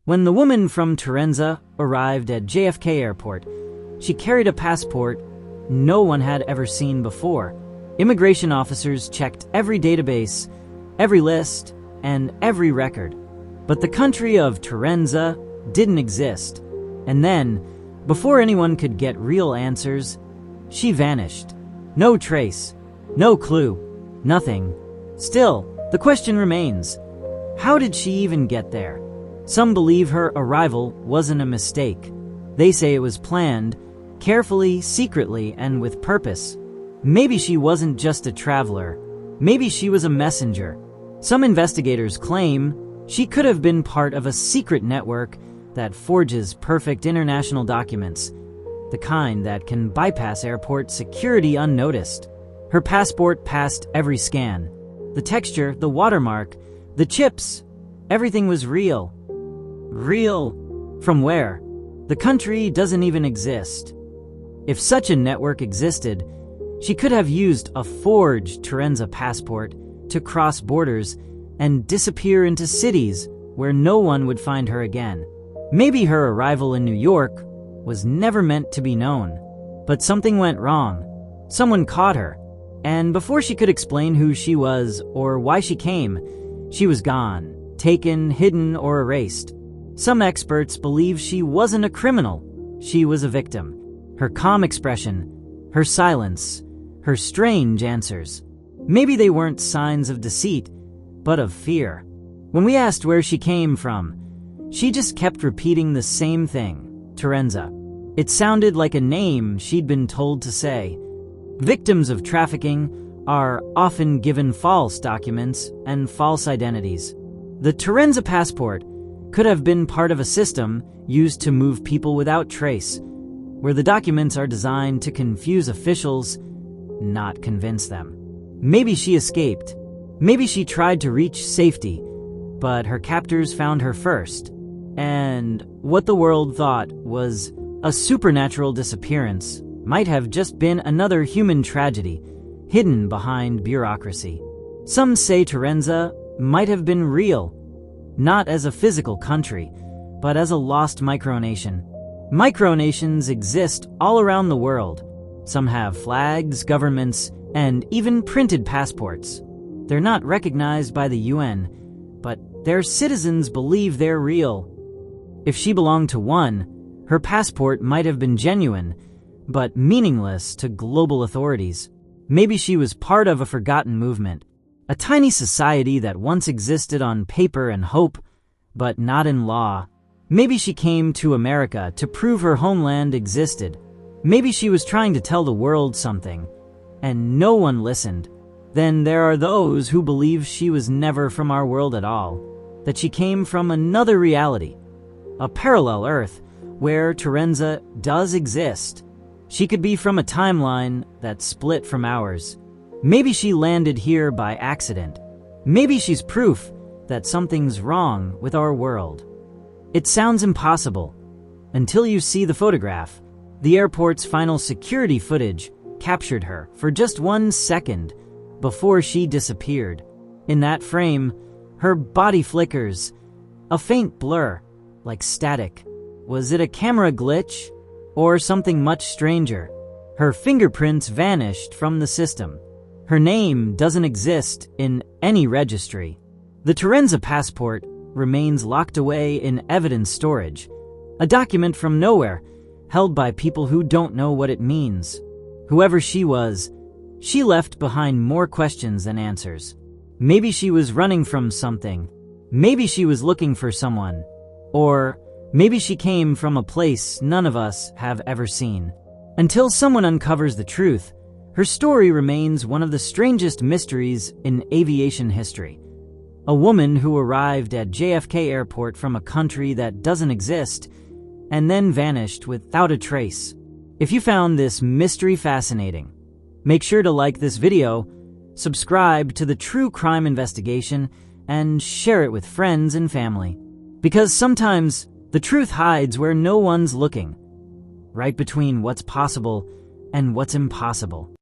When the woman from Torrenza arrived at JFK Airport, she carried a passport no one had ever seen before. Immigration officers checked every database, every list, and every record. But the country of Torrenza didn't exist. And then, before anyone could get real answers, she vanished. No trace, no clue, nothing. Still, the question remains, how did she even get there? Some believe her arrival wasn't a mistake. They say it was planned, carefully, secretly, and with purpose. Maybe she wasn't just a traveler. Maybe she was a messenger. Some investigators claim she could have been part of a secret network that forges perfect international documents, the kind that can bypass airport security unnoticed. Her passport passed every scan. The texture, the watermark, the chips, everything was real. Real? From where? The country doesn't even exist. If such a network existed, she could have used a forged Torrenza passport to cross borders and disappear into cities where no one would find her again. Maybe her arrival in New York was never meant to be known. But something went wrong. Someone caught her. And before she could explain who she was or why she came, she was gone, taken, hidden, or erased. Some experts believe she wasn't a criminal. She was a victim. Her calm expression, her silence, her strange answers. Maybe they weren't signs of deceit, but of fear. When we asked where she came from, she just kept repeating the same thing, Torrenza. It sounded like a name she'd been told to say. Victims of trafficking are often given false documents and false identities. The Torrenza passport could have been part of a system used to move people without trace, where the documents are designed to confuse officials, not convince them. Maybe she escaped. Maybe she tried to reach safety, but her captors found her first. And what the world thought was a supernatural disappearance might have just been another human tragedy hidden behind bureaucracy. Some say Torrenza might have been real, not as a physical country, but as a lost micronation. Micronations exist all around the world. Some have flags, governments, and even printed passports. They're not recognized by the UN, but their citizens believe they're real. If she belonged to one, her passport might have been genuine, but meaningless to global authorities. Maybe she was part of a forgotten movement, a tiny society that once existed on paper and hope, but not in law. Maybe she came to America to prove her homeland existed. Maybe she was trying to tell the world something, and no one listened. Then there are those who believe she was never from our world at all, that she came from another reality, a parallel Earth where Torrenza does exist. She could be from a timeline that split from ours. Maybe she landed here by accident. Maybe she's proof that something's wrong with our world. It sounds impossible until you see the photograph. The airport's final security footage captured her for just 1 second before she disappeared. In that frame, her body flickers, a faint blur, like static. Was it a camera glitch? Or something much stranger? Her fingerprints vanished from the system. Her name doesn't exist in any registry. The Torrenza passport remains locked away in evidence storage, a document from nowhere, held by people who don't know what it means. Whoever she was, she left behind more questions than answers. Maybe she was running from something. Maybe she was looking for someone. Or maybe she came from a place none of us have ever seen. Until someone uncovers the truth, her story remains one of the strangest mysteries in aviation history. A woman who arrived at JFK Airport from a country that doesn't exist and then vanished without a trace. If you found this mystery fascinating, make sure to like this video, subscribe to the True Crime Investigation, and share it with friends and family. Because sometimes the truth hides where no one's looking, right between what's possible and what's impossible.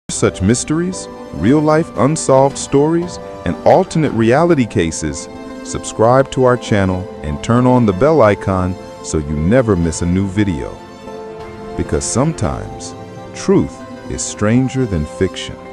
Such mysteries, real-life unsolved stories, and alternate reality cases, subscribe to our channel, and turn on the bell icon so you never miss a new video. Because sometimes truth is stranger than fiction.